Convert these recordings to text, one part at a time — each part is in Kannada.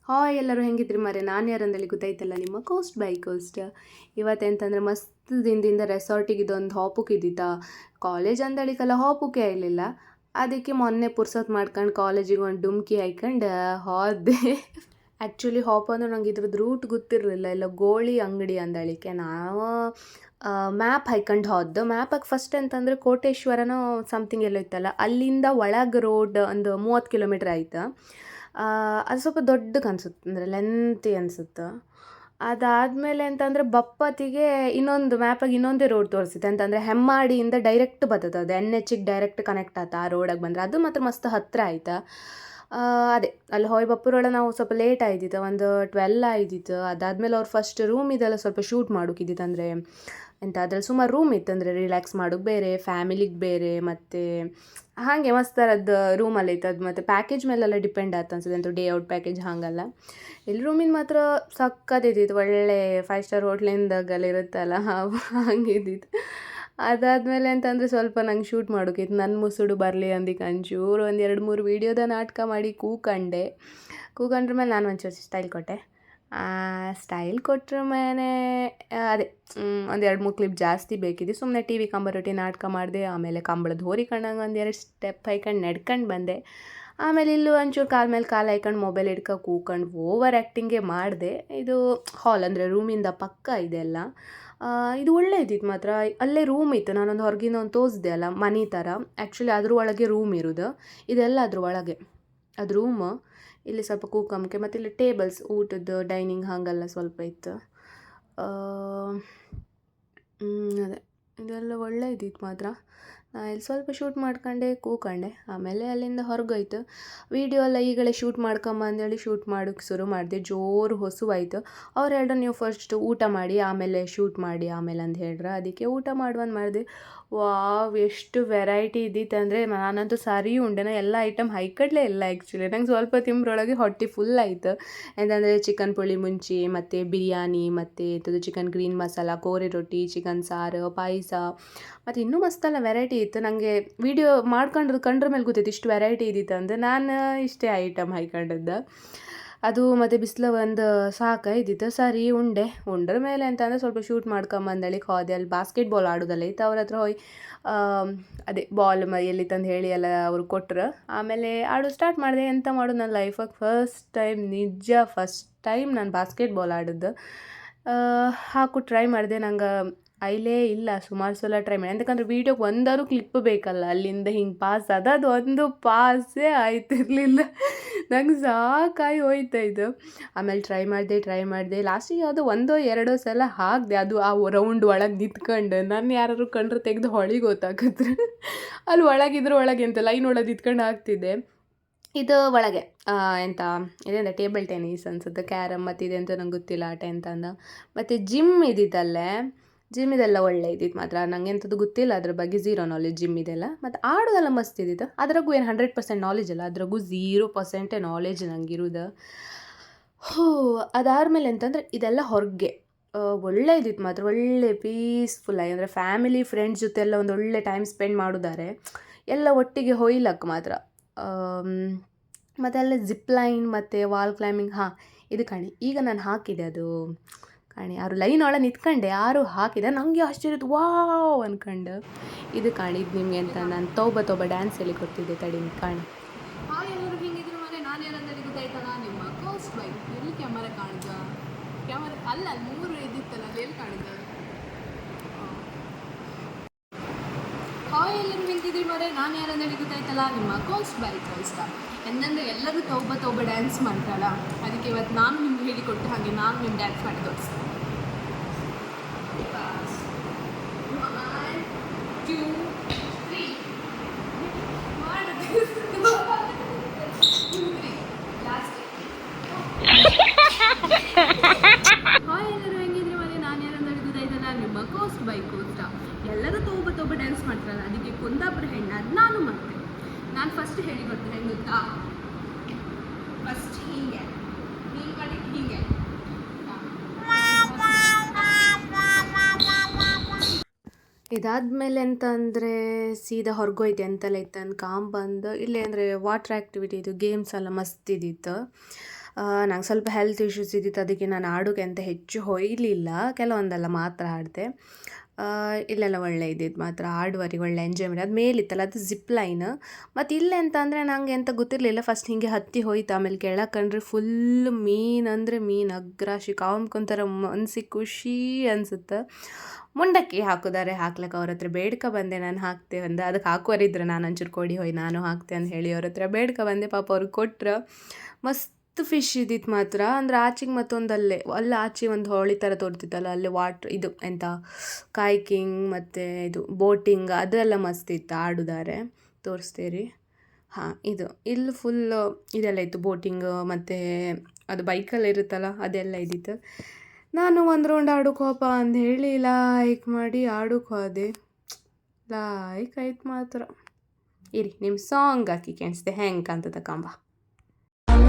ಹಾಯ್ ಎಲ್ಲರೂ ಹೆಂಗಿದ್ರಿ ಮಾರೆ, ನಾನು ಯಾರಂದೇಳಿ ಗೊತ್ತಾಯ್ತಲ್ಲ, ನಿಮ್ಮ ಕೋಸ್ಟ್ ಬೈ ಕೋಸ್ಟ್. ಇವತ್ತೆಂತಂದರೆ ಮಸ್ತ್ ದಿನದಿಂದ ರೆಸಾರ್ಟಿಗೆ ಇದೊಂದು ಹಾಪುಕ್ ಇದ್ದಿತ್ತಾ. ಕಾಲೇಜ್ ಅಂದಳಿಕಲ್ಲ ಹಾಪುಕ್ಕೆ ಆಗಲಿಲ್ಲ. ಅದಕ್ಕೆ ಮೊನ್ನೆ ಪುರ್ಸೊತ್ತು ಮಾಡ್ಕೊಂಡು ಕಾಲೇಜಿಗೆ ಒಂದು ಡುಮ್ಕಿ ಹಾಯ್ಕೊಂಡು ಹೋದೆ. ಆ್ಯಕ್ಚುಲಿ ಹಾಪ್ ಅಂದ್ರೆ ನಂಗೆ ಇದ್ರದ್ದು ರೂಟ್ ಗೊತ್ತಿರಲಿಲ್ಲ. ಇಲ್ಲ ಗೋಳಿ ಅಂಗಡಿ ಅಂದಳಿಕೆ ನಾವು ಮ್ಯಾಪ್ ಹಾಯ್ಕೊಂಡು ಹೋದ್ದು. ಮ್ಯಾಪಾಗಿ ಫಸ್ಟ್ ಅಂತಂದರೆ ಕೋಟೇಶ್ವರನೋ ಸಮಥಿಂಗ್ ಎಲ್ಲೋ ಇತ್ತಲ್ಲ, ಅಲ್ಲಿಂದ ಒಳಗೆ ರೋಡ್ ಒಂದು 30 ಕಿಲೋಮೀಟ್ರ್ ಆಯ್ತು. ಅದು ಸ್ವಲ್ಪ ದೊಡ್ಡಗೆ ಅನ್ಸುತ್ತೆ, ಅಂದರೆ ಲೆಂತಿ ಅನ್ಸುತ್ತೆ. ಅದಾದಮೇಲೆ ಅಂತಂದರೆ ಬಪ್ಪತ್ತಿಗೆ ಇನ್ನೊಂದು ಮ್ಯಾಪಾಗಿ ಇನ್ನೊಂದೇ ರೋಡ್ ತೋರಿಸಿದೆ. ಅಂತಂದರೆ ಹೆಮ್ಮಾಡಿಯಿಂದ ಡೈರೆಕ್ಟ್ ಬರ್ತದೆ, ಅದು NHಗೆ ಡೈರೆಕ್ಟ್ ಕನೆಕ್ಟ್ ಆಯ್ತು ಆ ರೋಡಾಗೆ ಬಂದರೆ. ಅದು ಮಾತ್ರ ಮಸ್ತ್ ಹತ್ತಿರ ಆಯ್ತಾ. ಅದೇ ಅಲ್ಲಿ ಹೋಯ್ ಬಪ್ಪುರೊಳಗೆ ನಾವು ಸ್ವಲ್ಪ ಲೇಟ್ ಆಯ್ತಿತ್ತು, ಒಂದು 12 ಆಯ್ತಿತ್ತು. ಅದಾದಮೇಲೆ ಅವ್ರು ಫಸ್ಟ್ ರೂಮ್ ಇದೆಲ್ಲ ಸ್ವಲ್ಪ ಶೂಟ್ ಮಾಡೋಕ್ಕಿದ್ದಿತ್ತು. ಅಂದರೆ ಎಂತ ಅದ್ರಲ್ಲಿ ಸುಮಾರು ರೂಮ್ ಇತ್ತು, ಅಂದರೆ ರಿಲ್ಯಾಕ್ಸ್ ಮಾಡೋಕ್ಕೆ ಬೇರೆ, ಫ್ಯಾಮಿಲಿಗೆ ಬೇರೆ, ಮತ್ತು ಹಾಗೆ ಮಸ್ತ್ ಥರದ್ದು ರೂಮಲ್ಲಿ ಇತ್ತು. ಅದು ಮತ್ತು ಪ್ಯಾಕೇಜ್ ಮೇಲೆಲ್ಲ ಡಿಪೆಂಡ್ ಆಯ್ತು ಅನ್ಸುತ್ತೆ, ಅಂತ ಡೇ ಔಟ್ ಪ್ಯಾಕೇಜ್ ಹಾಗಲ್ಲ. ಇಲ್ಲಿ ರೂಮಿನ ಮಾತ್ರ ಸಕ್ಕತ್ತಿದ್ದಿತ್ತು, ಒಳ್ಳೆ 5 ಸ್ಟಾರ್ ಹೋಟ್ಲಿಂದಾಗೆಲ್ಲ ಇರುತ್ತಲ್ಲ ಹಂಗಿದ್ದಿತ್ತು. ಅದಾದಮೇಲೆ ಅಂತಂದರೆ ಸ್ವಲ್ಪ ನಂಗೆ ಶೂಟ್ ಮಾಡೋಕ್ಕಿತ್ತು. ನನ್ನ ಮುಸುಡು ಬರಲಿ ಅಂದಿಕ್ಕೆ ಒಂಚೂರು ಒಂದು 2-3 ವೀಡಿಯೋದ ನಾಟಕ ಮಾಡಿ ಕೂಕೊಂಡ್ರ ಮೇಲೆ ನಾನು ಒಂಚೂರು ಸ್ಟೈಲ್ ಕೊಟ್ಟೆ. ಸ್ಟೈಲ್ ಕೊಟ್ರ ಮೇಲೆ ಅದೇ ಒಂದು 2-3 ಕ್ಲಿಪ್ ಜಾಸ್ತಿ ಬೇಕಿದೆ. ಸುಮ್ಮನೆ TV ಕಂಬರೊಟ್ಟಿ ನಾಟಕ ಮಾಡಿದೆ. ಆಮೇಲೆ ಕಂಬಳದ ಹೋರಿ ಕಂಡಂಗೆ 1-2 ಸ್ಟೆಪ್ ಹಾಯ್ಕೊಂಡು ನಡ್ಕೊಂಡು ಬಂದೆ. ಆಮೇಲೆ ಇಲ್ಲೂ ಒಂಚೂರು ಕಾಲ ಮೇಲೆ ಕಾಲು ಹಾಯ್ಕೊಂಡು ಮೊಬೈಲ್ ಹಿಡ್ಕೊಂಡು ಕೂಕೊಂಡು ಓವರ್ ಆ್ಯಕ್ಟಿಂಗೇ ಮಾಡಿದೆ. ಇದು ಹಾಲ್ ಅಂದರೆ ರೂಮಿಂದ ಪಕ್ಕ ಇದೆಲ್ಲ. ಇದು ಒಳ್ಳೆ ಇದ್ದಿತ್ತು ಮಾತ್ರ. ಅಲ್ಲೇ ರೂಮ್ ಇತ್ತು, ನಾನೊಂದು ಹೊರಗಿಂದ ಒಂದು ತೋರಿಸ್ದೆ ಅಲ್ಲ ಮನೆ ಥರ. ಆ್ಯಕ್ಚುಲಿ ಅದ್ರ ಒಳಗೆ ರೂಮ್ ಇರೋದು, ಇದೆಲ್ಲ ಅದ್ರ ಒಳಗೆ ಅದು ರೂಮು. ಇಲ್ಲಿ ಸ್ವಲ್ಪ ಕೂಕಂಬಕ್ಕೆ ಮತ್ತು ಇಲ್ಲಿ ಟೇಬಲ್ಸ್, ಊಟದ್ದು ಡೈನಿಂಗ್ ಹಾಗೆಲ್ಲ ಸ್ವಲ್ಪ ಇತ್ತು. ಅದೇ ಇದೆಲ್ಲ ಒಳ್ಳೆ ಇದ್ದಿತ್ತು ಮಾತ್ರ. ಇಲ್ಲಿ ಸ್ವಲ್ಪ ಶೂಟ್ ಮಾಡ್ಕೊಂಡೆ ಕೂಕೊಂಡೆ. ಆಮೇಲೆ ಅಲ್ಲಿಂದ ಹೊರಗೋಯ್ತು. ವೀಡಿಯೋ ಎಲ್ಲ ಈಗಲೇ ಶೂಟ್ ಮಾಡ್ಕೊಂಬಂದೇಳಿ ಶೂಟ್ ಮಾಡೋಕ್ಕೆ ಶುರು ಮಾಡಿದೆ. ಜೋರು ಹೊಸುವಾಯ್ತು. ಅವ್ರು ಹೇಳ್ರು ನೀವು ಫಸ್ಟ್ ಊಟ ಮಾಡಿ ಆಮೇಲೆ ಶೂಟ್ ಮಾಡಿ ಆಮೇಲೆ ಅಂತ ಹೇಳ್ರು. ಅದಕ್ಕೆ ಊಟ ಮಾಡುವಂದು ಮಾಡಿದೆ. ವಾವ್, ಎಷ್ಟು ವೆರೈಟಿ ಇದ್ದಿತ್ತು ಅಂದರೆ ನಾನಂತೂ ಸರಿ ಉಂಡೆ. ನಾ ಎಲ್ಲ ಐಟಮ್ ಹೈಕಡ್ಲೇ ಇಲ್ಲ ಆ್ಯಕ್ಚುಲಿ. ನಂಗೆ ಸ್ವಲ್ಪ ತಿಂಬ್ರೊಳಗೆ ಹೊಟ್ಟೆ ಫುಲ್ ಆಯಿತು. ಎಂತಂದರೆ ಚಿಕನ್ ಪುಳಿ ಮುಂಚಿ, ಮತ್ತು ಬಿರಿಯಾನಿ, ಮತ್ತು ಇಂಥದ್ದು ಚಿಕನ್ ಗ್ರೀನ್ ಮಸಾಲ, ಕೋರಿ ರೊಟ್ಟಿ, ಚಿಕನ್ ಸಾರು, ಪಾಯಸ, ಮತ್ತು ಇನ್ನೂ ಮಸ್ತೆಲ್ಲ ವೆರೈಟಿ ಇತ್ತು. ನನಗೆ ವೀಡಿಯೋ ಕಂಡ್ರ ಮೇಲೆ ಗೊತ್ತಿತ್ತು ಇಷ್ಟು ವೆರೈಟಿ ಇದ್ದಿತ್ತು ಅಂದರೆ. ನಾನು ಇಷ್ಟೇ ಐಟಮ್ ಹಾಯ್ಕೊಂಡದ್ದು ಅದು. ಮತ್ತು ಬಿಸಿಲು ಒಂದು ಇದ್ದಿತ್ತು. ಸರಿ ಉಂಡ್ರ ಮೇಲೆ ಅಂತಂದರೆ ಸ್ವಲ್ಪ ಶೂಟ್ ಮಾಡ್ಕೊಂಬಂದಳಿಗೆ ಹೋದೆ. ಅಲ್ಲಿ ಬಾಸ್ಕೆಟ್ಬಾಲ್ ಆಡೋದಲ್ಲ ಇತ್ತು, ಅವ್ರ ಹತ್ರ ಹೋಗಿ ಅದೇ ಬಾಲ್ ಎಲ್ಲಿ ತಂದು ಹೇಳಿ ಎಲ್ಲ ಅವ್ರು ಕೊಟ್ಟರು. ಆಮೇಲೆ ಆಡೋದು ಸ್ಟಾರ್ಟ್ ಮಾಡಿದೆ. ಎಂತ ಮಾಡೋದು, ನನ್ನ ಲೈಫಾಗ ಫಸ್ಟ್ ಟೈಮ್ ನಾನು ಬಾಸ್ಕೆಟ್ಬಾಲ್ ಆಡಿದ್ದು. ಟ್ರೈ ಮಾಡಿದೆ. ನಂಗೆ ಐಲೇ ಇಲ್ಲ, ಸುಮಾರು ಸಲ ಟ್ರೈ ಮಾಡಿ. ಯಾಕಂದ್ರೆ ವೀಡಿಯೋಗೆ ಒಂದಾರು ಕ್ಲಿಪ್ ಬೇಕಲ್ಲ, ಅಲ್ಲಿಂದ ಹಿಂಗೆ ಪಾಸ್ ಅದು ಒಂದು ಪಾಸೇ ಆಯ್ತಿರ್ಲಿಲ್ಲ. ನಂಗೆ ಸಾಕಾಗಿ ಹೋಯ್ತಾ ಇದು. ಆಮೇಲೆ ಟ್ರೈ ಮಾಡಿದೆ ಲಾಸ್ಟಿಗೆ ಅದು 1-2 ಸಲ ಹಾಕಿದೆ. ಅದು ಆ ರೌಂಡ್ ಒಳಗೆ ನಿಂತ್ಕೊಂಡು ನಾನು ಯಾರು ಕಂಡ್ರೆ ತೆಗೆದು ಹೊಳಿಗೆ ಗೊತ್ತಾಕಿದ್ರು. ಅಲ್ಲಿ ಒಳಗೆ ಎಂತ ಲೈನ್ ಒಳಗೆ ನಿಂತ್ಕೊಂಡು ಹಾಕ್ತಿದ್ದೆ. ಇದು ಒಳಗೆ ಎಂತ ಇದೆಂತ ಟೇಬಲ್ ಟೆನ್ನಿಸ್ ಅನ್ಸುತ್ತೆ, ಕ್ಯಾರಮ್ ಮತ್ತು ಇದೆ ಅಂತ ನಂಗೆ ಗೊತ್ತಿಲ್ಲ ಆಟ ಎಂತಂದು. ಮತ್ತು ಜಿಮ್ ಇದ್ದಿತ್ತಲ್ಲೇ, ಜಿಮ್ ಇದೆಲ್ಲ ಒಳ್ಳೆ ಇದ್ದಿತ್ತು ಮಾತ್ರ. ನಂಗೆ ಎಂಥದ್ದು ಗೊತ್ತಿಲ್ಲ ಅದ್ರ ಬಗ್ಗೆ, ಝೀರೋ ನಾಲೆಜ್ ಜಿಮ್ ಇದೆಲ್ಲ. ಮತ್ತು ಆಡೋದೆಲ್ಲ ಮಸ್ತ್ ಇದ್ದಿತ್ತು. ಅದ್ರಾಗೂ ಏನು 100% ನಾಲೆಜ್ ಅಲ್ಲ, ಅದ್ರಾಗೂ 0% ನಾಲೆಜ್ ನಂಗಿರೋದು. ಅದಾದಮೇಲೆ ಅಂತಂದರೆ ಇದೆಲ್ಲ ಹೊರಗೆ ಒಳ್ಳೆ ಇದ್ದಿತ್ತು ಮಾತ್ರ. ಒಳ್ಳೆ ಪೀಸ್ಫುಲ್ಲಾಗಿ, ಅಂದರೆ ಫ್ಯಾಮಿಲಿ ಫ್ರೆಂಡ್ಸ್ ಜೊತೆ ಎಲ್ಲ ಒಂದು ಒಳ್ಳೆ ಟೈಮ್ ಸ್ಪೆಂಡ್ ಮಾಡೋದಾರೆ ಎಲ್ಲ ಒಟ್ಟಿಗೆ ಹೊಯ್ಲಕ್ಕೆ ಮಾತ್ರ. ಮತ್ತು ಅಲ್ಲೇ ಜಿಪ್ ಲೈನ್ ಮತ್ತು ವಾಲ್ ಕ್ಲೈಂಬಿಂಗ್. ಇದು ಕಾಣಿ, ಈಗ ನಾನು ಹಾಕಿದೆ ಅದು ಕಾಣಿ, ಯಾರು ಲೈನ್ ಒಳಗೆ ನಿಂತ್ಕೊಂಡೆ, ಯಾರು ಹಾಕಿದೆ. ನನಗೆ ಆಶ್ಚರ್ಯ ಇತ್ತು, ವಾವ್ ಅನ್ಕೊಂಡು. ಇದು ಕಾಣಿದ್ದು ನಿಮಗೆ ಅಂತ ನಾನು ತೋಬ ಡ್ಯಾನ್ಸ್ ಹೇಳಿ ಕೊಡ್ತಿದ್ದೆ, ತಡಿ ಕಾಣಿ. ಎಲ್ಲರೂ ಹಿಂಗಿದ್ರು ಮನೆ, ನಾನು ಏನಂದ್ರೆ ಗೊತ್ತಾಯ್ತಲ್ಲ, ನಿಮ್ಮ ಕೋಸ್ಟ್ ಬೈ ಎಲ್ಲಿ ಕ್ಯಾಮರಾ ಕಾಣಿದ, ಕ್ಯಾಮರಾ ಅಲ್ಲ 3 ಇದ್ದಿತ್ತಲ್ಲ, ಅಲ್ಲಿ ಎಲ್ಲಿ ಕಾಣಿದ. ಹಾಯ್ ಎಲ್ಲರೂ ಹಿಂಗಿದ್ರಿ ಮರೆ, ನಾನು ಯಾರಂದ್ರೆ ಗೊತ್ತಾಯ್ತಲ್ಲ, ನಿಮ್ಮ ಕೋಸ್ಟ್ ಬೈ ಕೋಸ್ಟ್. ಎಂದರೆ ಎಲ್ಲರೂ ತೋಬ ಡ್ಯಾನ್ಸ್ ಮಾಡ್ತಾರಲ್ಲ, ಅದಕ್ಕೆ ಇವತ್ತು ನಾನು ನಿಮ್ಗೆ ಹೇಳಿಕೊಟ್ಟು ಹಾಗೆ ನಾನು ನಿಮ್ಮ ಡ್ಯಾನ್ಸ್ ಮಾಡಿ ತೋರಿಸ್ತೀನಿ. 1, 2, 3 ಲಾಸ್ಟ್. ಹಾಯ್ ಎಲ್ಲರೂ ಹೆಂಗಿದ್ರಿ ಮನೆ, ನಾನು ಯಾರಂದ್ರೆ ಗೊತ್ತಾಯ್ತಲ್ಲ, ನಿಮ್ಮ ಕೋಸ್ಟ್ ಬೈ ಕೋಸ್ಟ್. ಎಲ್ಲರೂ ತೋಬ ಡ್ಯಾನ್ಸ್ ಮಾಡ್ತಾರಲ್ಲ, ಅದಕ್ಕೆ ಕುಂದಾಪುರ ಹೆಣ್ಣು ಅದು ನಾನು ಮಾಡ್ತೇನೆ. ನಾನು ಫಸ್ಟ್ ಹೇಳಿಕೊಡ್ತೇನೆ, ಹೆಂಗೆ ಗೊತ್ತಾ? ಫಸ್ಟ್ ಹೀಗೆ ಮಾಡಿ ಹೀಗೆ. ಇದಾದಮೇಲೆ ಅಂತಂದರೆ ಸೀದಾ ಹೊರಗೋಯ್ತೆ. ಎಂತೆಲ್ಲ ಇತ್ತು ಬಂದು ಇಲ್ಲೇ ಅಂದರೆ ವಾಟ್ರ್ ಆ್ಯಕ್ಟಿವಿಟಿ, ಇದು ಗೇಮ್ಸ್ ಎಲ್ಲ ಮಸ್ತ್ ಇದ್ದಿತ್ತು. ನಂಗೆ ಸ್ವಲ್ಪ ಹೆಲ್ತ್ ಇಶ್ಯೂಸ್ ಇದ್ದಿತ್ತು, ಅದಕ್ಕೆ ನಾನು ಆಡೋಕ್ಕೆ ಅಂತ ಹೆಚ್ಚು ಹೊಯ್ಲಿಲ್ಲ, ಕೆಲವೊಂದೆಲ್ಲ ಮಾತ್ರ ಆಡಿದೆ. ಇಲ್ಲೆಲ್ಲ ಒಳ್ಳೆ ಇದ್ದಿದ್ದು ಮಾತ್ರ ಆಡುವರಿಗೆ ಒಳ್ಳೆ ಎಂಜಾಯ್ ಮಾಡಿ. ಅದು ಮೇಲಿತ್ತಲ್ಲ ಅದು ಜಿಪ್ ಲೈನ್. ಮತ್ತು ಇಲ್ಲೇ ಅಂತ ಅಂದರೆ ನನಗೆ ಎಂತ ಗೊತ್ತಿರಲಿಲ್ಲ. ಫಸ್ಟ್ ಹೀಗೆ ಹತ್ತಿ ಹೋಯ್ತು, ಆಮೇಲೆ ಕೆಳಗೆ ಕಂಡ್ರೆ ಫುಲ್ ಮೀನು ಅಂದರೆ ಮೀನು ಅಗ್ರಾಶಿ ಕಾಮ್ಕೊಂತಾರ, ಮನ್ಸಿಗೆ ಖುಷಿ ಅನಿಸುತ್ತೆ. ಮುಂಡಕ್ಕಿ ಹಾಕಿದಾರೆ, ಹಾಕ್ಲಿಕ್ಕೆ ಅವ್ರ ಹತ್ರ ಬೇಡ್ಕ ಬಂದೆ, ನಾನು ಹಾಕ್ತೆ ಅಂದೆ. ಅದಕ್ಕೆ ಹಾಕುವರಿದ್ರೆ ನಾನು ಒಂಚೂರು ಕೊಡಿ ಹೋಯ್ ನಾನು ಹಾಕ್ತೆ ಅಂತ ಹೇಳಿ ಅವ್ರ ಹತ್ರ ಬೇಡ್ಕ ಬಂದೆ. ಪಾಪ ಅವ್ರಿಗೆ ಕೊಟ್ರು. ಮಸ್ತ್ ಫಿಶ್ ಇದ್ದಿತ್ತು ಮಾತ್ರ. ಅಂದರೆ ಆಚೆಗೆ ಮತ್ತೊಂದು ಅಲ್ಲಿ ಆಚೆ ಒಂದು ಹೊಳಿ ಥರ ತೋರ್ತಿತ್ತಲ್ಲ, ಅಲ್ಲಿ ಇದು ಎಂತ ಕಾಯ್ಕಿಂಗ್ ಮತ್ತು ಇದು ಬೋಟಿಂಗ್ ಅದೆಲ್ಲ ಮಸ್ತ್ ಇತ್ತು. ಆಡುದಾರೆ ತೋರಿಸ್ತೀರಿ. ಹಾಂ, ಇಲ್ಲಿ ಫುಲ್ಲು ಇದೆಲ್ಲ ಇತ್ತು, ಬೋಟಿಂಗ್ ಮತ್ತು ಅದು ಬೈಕಲ್ಲಿ ಇರುತ್ತಲ್ಲ ಅದೆಲ್ಲ ಇದ್ದಿತ್ತು. ನಾನು ಒಂದು ರೌಂಡ್ ಆಡೋಕೆ ಹೋಪ ಅಂತ ಹೇಳಿ ಲೈಕ್ ಮಾಡಿ ಆಡೋಕೆ ಹೋದೆ. ಲೈಕ್ ಆಯ್ತು ಮಾತ್ರ. ಇರಿ ನಿಮ್ಮ ಸಾಂಗ್ ಹಾಕಿ ಕಾಣಿಸ್ದೆ ಹೆಂಗೆ ಕಾಣ್ತದ ಕಂಬ.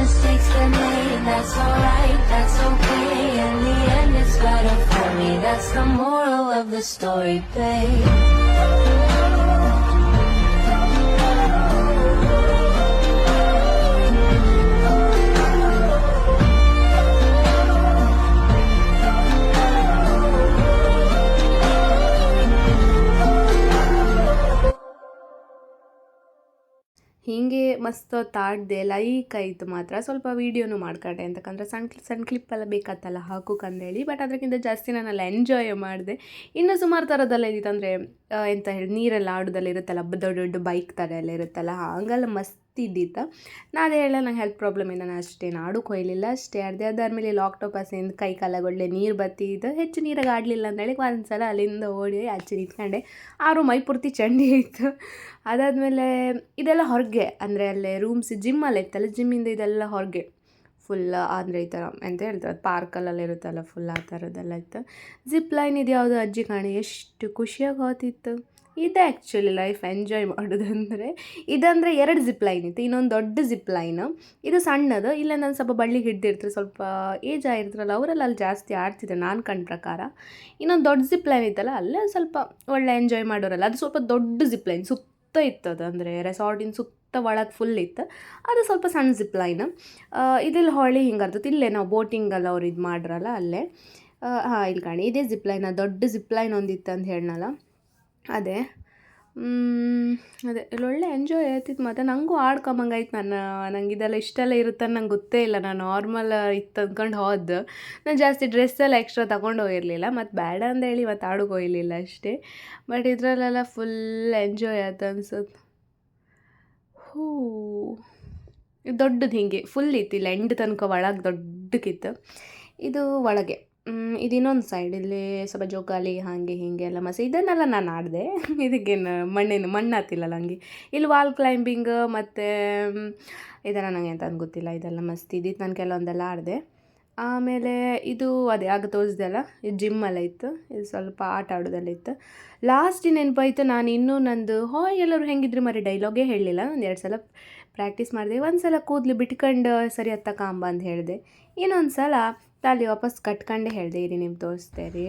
Mistakes get made, that's alright, that's okay. In the end it's better for me, that's the moral of the story, babe. ಹೀಗೆ ಮಸ್ತ್ ಹೊತ್ತು ಲೈಕ್ ಆಯಿತು ಮಾತ್ರ. ಸ್ವಲ್ಪ ವೀಡಿಯೋನು ಮಾಡ್ಕೊಂಡೆ, ಅಂತಕ್ಕಂದ್ರೆ ಸಣ್ಣ ಕ್ಲಿಪ್ಪೆಲ್ಲ ಬೇಕಾತಲ್ಲ ಹಾಕೋಕಂದೇಳಿ. ಬಟ್ ಅದಕ್ಕಿಂತ ಜಾಸ್ತಿ ನಾನೆಲ್ಲ ಎಂಜಾಯ್ ಮಾಡಿದೆ. ಇನ್ನೂ ಸುಮಾರು ಥರದ್ದೆಲ್ಲ ಇದ್ದಿತ್ತು. ಅಂದರೆ ಎಂತ ಹೇಳಿ ನೀರೆಲ್ಲ ಆಡೋದೆಲ್ಲ ಇರುತ್ತಲ್ಲ, ದೊಡ್ಡ ದೊಡ್ಡ ಬೈಕ್ ಥರ ಎಲ್ಲ ಇರುತ್ತಲ್ಲ, ಹಂಗೆಲ್ಲ ಮಸ್ತ್ ಇದ್ದಿತ್ತು. ನಾನು ಹೇಳ ನಂಗೆ ಹೆಲ್ತ್ ಪ್ರಾಬ್ಲಮ್ ಇಂದ ನಾನು ಅಷ್ಟೇನು ಆಡೋಕೆ ಹೋಗಲಿಲ್ಲ, ಅಷ್ಟೇ ಆಡಿದೆ. ಅದಾದಮೇಲೆ ಲಾಕ್ಟೋಪಾಸಿಂದ ಕೈ ಕಾಲಾಗ ಒಳ್ಳೆ ನೀರು ಬತ್ತಿದ್ದು, ಹೆಚ್ಚು ನೀರಾಗ ಆಡಲಿಲ್ಲ ಅಂತೇಳಿ ಒಂದು ಸಲ ಅಲ್ಲಿಂದ ಓಡಿ ಆಚೆ ನಿಂತ್ಕೊಂಡೆ. ಆರು ಮೈ ಪೂರ್ತಿ ಚಂಡಿ ಇತ್ತು. ಅದಾದಮೇಲೆ ಇದೆಲ್ಲ ಹೊರಗೆ, ಅಂದರೆ ಅಲ್ಲೇ ರೂಮ್ಸ್ ಜಿಮ್ಮಲ್ಲ ಇತ್ತಲ್ಲ, ಜಿಮ್ಮಿಂದ ಇದೆಲ್ಲ ಹೊರಗೆ ಫುಲ್. ಅಂದರೆ ಈ ಥರ ಎಂತ ಹೇಳ್ತಾರೆ, ಪಾರ್ಕಲ್ಲೆಲ್ಲ ಇರುತ್ತಲ್ಲ ಫುಲ್ ಆ ಥರದ್ದೆಲ್ಲ ಇತ್ತು. ಜಿಪ್ ಲೈನ್ ಇದು ಯಾವುದು ಅಜ್ಜಿ ಕಾಣಿ ಎಷ್ಟು ಖುಷಿಯಾಗಿ ಹೋಗ್ತಿತ್ತು. ಇದೇ ಆ್ಯಕ್ಚುಲಿ ಲೈಫ್ ಎಂಜಾಯ್ ಮಾಡೋದಂದರೆ. ಇದಂದರೆ 2 ಜಿಪ್ ಲೈನ್ ಇತ್ತು, ಇನ್ನೊಂದು ದೊಡ್ಡ ಜಿಪ್ ಲೈನು, ಇದು ಸಣ್ಣದು. ಇಲ್ಲ ನಾನು ಸ್ವಲ್ಪ ಬಳ್ಳಿಗೆ ಹಿಡ್ದಿರ್ತಾರೆ, ಸ್ವಲ್ಪ ಏಜ್ ಆಗಿರ್ತಾರಲ್ಲ ಅವರೆಲ್ಲ ಅಲ್ಲಿ ಜಾಸ್ತಿ ಆಡ್ತಿದ್ರು ನಾನು ಕಂಡ ಪ್ರಕಾರ. ಇನ್ನೊಂದು ದೊಡ್ಡ ಜಿಪ್ ಲೈನ್ ಇತ್ತಲ್ಲ, ಅಲ್ಲೇ ಸ್ವಲ್ಪ ಒಳ್ಳೆ ಎಂಜಾಯ್ ಮಾಡೋರಲ್ಲ, ಅದು ಸ್ವಲ್ಪ ದೊಡ್ಡ ಜಿಪ್ ಲೈನ್ ಸುತ್ತ ಇತ್ತು. ಅದು ಅಂದರೆ ರೆಸಾರ್ಟಿನ ಸುತ್ತ ಒಳಗೆ ಫುಲ್ ಇತ್ತು. ಅದು ಸ್ವಲ್ಪ ಸಣ್ಣ ಜಿಪ್ ಲೈನ್. ಇದೆಲ್ಲ ಹೊಳಿ ಹಿಂಗೆ ಅರ್ತದೆ. ಇಲ್ಲೇ ನಾವು ಬೋಟಿಂಗಲ್ಲ ಅವ್ರು ಇದು ಮಾಡ್ರಲ್ಲ ಅಲ್ಲೇ. ಹಾಂ, ಇಲ್ಲಿ ಕಾಣಿ ಇದೇ ಜಿಪ್ ಲೈನ್, ದೊಡ್ಡ ಜಿಪ್ ಲೈನ್ ಒಂದಿತ್ತು ಅಂತ ಹೇಳನಲ್ಲ ಅದೇ. ಇಲ್ಲೊಳ್ಳೆ ಎಂಜಾಯ್ ಆಯ್ತಿತ್ತು. ಮತ್ತು ನನಗೂ ಆಡ್ಕೊಂಬಂಗಾಯ್ತು. ನಂಗೆ ಇದೆಲ್ಲ ಇಷ್ಟೆಲ್ಲ ಇರುತ್ತೆ ನಂಗೆ ಗೊತ್ತೇ ಇಲ್ಲ. ನಾನು ನಾರ್ಮಲ್ ಇತ್ತು ಅಂದ್ಕೊಂಡು ಹೋದ. ನಾನು ಜಾಸ್ತಿ ಡ್ರೆಸ್ಸೆಲ್ಲ ಎಕ್ಸ್ಟ್ರಾ ತೊಗೊಂಡು ಹೋಗಿರಲಿಲ್ಲ, ಮತ್ತು ಬೇಡ ಅಂದೇಳಿ ಇವತ್ತು ಆಡೋಕೆ ಹೋಗಲಿಲ್ಲ ಅಷ್ಟೇ. ಬಟ್ ಇದರಲ್ಲೆಲ್ಲ ಫುಲ್ ಎಂಜಾಯ್ ಆಯ್ತು ಅನ್ಸುತ್ತೆ. ಇದು ದೊಡ್ಡದು ಹಿಂಗೆ ಫುಲ್ ಇತ್ತು, ಇಲ್ಲ ಎಂಡ್ ತನಕ ಒಳಗೆ ದೊಡ್ಡಕ್ಕಿತ್ತು. ಇದು ಒಳಗೆ ಇದು ಇನ್ನೊಂದು ಸೈಡ್, ಇಲ್ಲಿ ಸ್ವಲ್ಪ ಜೋಕಾಲಿ ಹಾಗೆ ಹೀಗೆ ಎಲ್ಲ ಮಸ್ತ್. ಇದನ್ನೆಲ್ಲ ನಾನು ಆಡಿದೆ. ಇದಕ್ಕೇನು ಮಣ್ಣು ಹತ್ತಿಲ್ಲ ನನಗೆ. ಇಲ್ಲಿ ವಾಲ್ ಕ್ಲೈಂಬಿಂಗ್ ಮತ್ತು ಇದೆಲ್ಲ ನನಗೆ ಅಂತ ಗೊತ್ತಿಲ್ಲ. ಇದೆಲ್ಲ ಮಸ್ತ್ ಇದ್ದಿತ್ತು. ನಾನು ಕೆಲವೊಂದೆಲ್ಲ ಆಡಿದೆ. ಆಮೇಲೆ ಇದು ಅದೇ ಆಗ ತೋರಿಸ್ದೆಲ್ಲ, ಇದು ಜಿಮ್ಮೆಲ್ಲ ಇತ್ತು. ಇದು ಸ್ವಲ್ಪ ಆಟ ಆಡೋದೆಲ್ಲ ಇತ್ತು. ಲಾಸ್ಟ್ ನೆನಪಾಯ್ತು, ನಾನು ಇನ್ನೂ ನಂದು ಹಾಯ್ ಎಲ್ಲರೂ ಹೆಂಗಿದ್ರಿ ಮರಿ ಡೈಲಾಗೇ ಹೇಳಲಿಲ್ಲ. ಒಂದು 2 ಸಲ ಪ್ರಾಕ್ಟೀಸ್ ಮಾಡಿದೆ. ಒಂದು ಸಲ ಕೂದಲು ಬಿಟ್ಕೊಂಡು ಸರಿ ಹತ್ತ ಕಾಂಬ ಅಂತ ಹೇಳಿದೆ. ಇನ್ನೊಂದು ಸಲ ತಾಲಿ ವಾಪಸ್ ಕಟ್ಕೊಂಡೆ ಹೇಳಿದೆ. ಇರಿ ನಿಮ್ಗೆ ತೋರಿಸ್ತೇರಿ.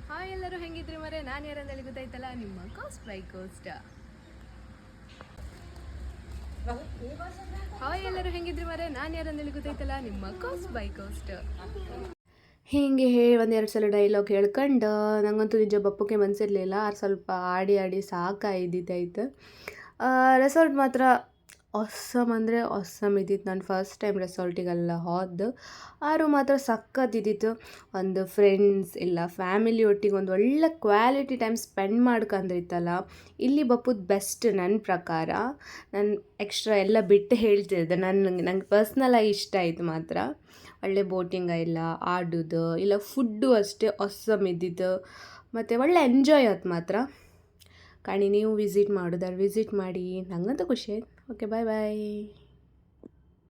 ಹಾಯ್ ಎಲ್ಲರೂ ಹೆಂಗಿದ್ರಿ ಮರೆ, ನಾನು ಯಾರಂದೇಳಿ ಗೊತ್ತಾಯ್ತಲ್ಲ, ನಿಮ್ಮ ಕೋಸ್ಟ್ ಬೈ ಕೋಸ್ಟ್. ಹಾಯ್ ಎಲ್ಲರೂ ಹೆಂಗಿದ್ರಿ ಮರೆ, ನಾನು ಯಾರಂದೇಳಿ ಗೊತ್ತಾಯ್ತಲ್ಲ, ನಿಮ್ಮ ಕೋಸ್ಟ್ ಬೈ ಕೋಸ್ಟ್. ಹೀಗೆ ಹೇಳಿ 1-2 ಸಲ ಡೈಲಾಗ್ ಹೇಳ್ಕೊಂಡು ನನಗಂತೂ ನಿಜ ಬಪ್ಪಕ್ಕೆ ಮನಸ್ಸಿರಲಿಲ್ಲ. ಸ್ವಲ್ಪ ಆಡಿ ಸಾಕಾಯ್ದಿದ್ದಾಯ್ತು. ರೆಸಾರ್ಟ್ ಮಾತ್ರ ಆಸಮ್ ಅಂದರೆ ಆಸಮ್ ಇದ್ದಿತ್ತು. ನಾನು ಫಸ್ಟ್ ಟೈಮ್ ರೆಸಾರ್ಟಿಗೆಲ್ಲ ಹೋದ್ದು. ಆರು ಮಾತ್ರ ಸಖತ್ತಿದ್ದಿತ್ತು. ಒಂದು ಫ್ರೆಂಡ್ಸ್ ಇಲ್ಲ ಫ್ಯಾಮಿಲಿ ಒಟ್ಟಿಗೆ ಒಂದು ಒಳ್ಳೆ ಕ್ವಾಲಿಟಿ ಟೈಮ್ ಸ್ಪೆಂಡ್ ಮಾಡ್ಕೊಂಡಿತ್ತಲ್ಲ, ಇಲ್ಲಿ ಬಪ್ಪುದು ಬೆಸ್ಟ್ ನನ್ನ ಪ್ರಕಾರ. ನಾನು ಎಕ್ಸ್ಟ್ರಾ ಎಲ್ಲ ಬಿಟ್ಟು ಹೇಳ್ತಿದ್ದೆ. ನಂಗೆ ಪರ್ಸ್ನಲಾಗಿ ಇಷ್ಟ ಆಯಿತು ಮಾತ್ರ. ಒಳ್ಳೆ ಬೋಟಿಂಗ ಇಲ್ಲ, ಆಡೋದು ಇಲ್ಲ, ಫುಡ್ಡು ಅಷ್ಟೇ ಆಸಮ್ ಇದ್ದಿದ್ದು. ಮತ್ತು ಒಳ್ಳೆ ಎಂಜಾಯ್ ಆಯ್ತು ಮಾತ್ರ. ಕಾಣಿ ನೀವು ವಿಸಿಟ್ ಮಾಡೋದಾದ್ರೆ ವಿಸಿಟ್ ಮಾಡಿ, ನನಗಂತೂ ಖುಷಿ ಆಯ್ತು. ಓಕೆ, ಬಾಯ್ ಬಾಯ್.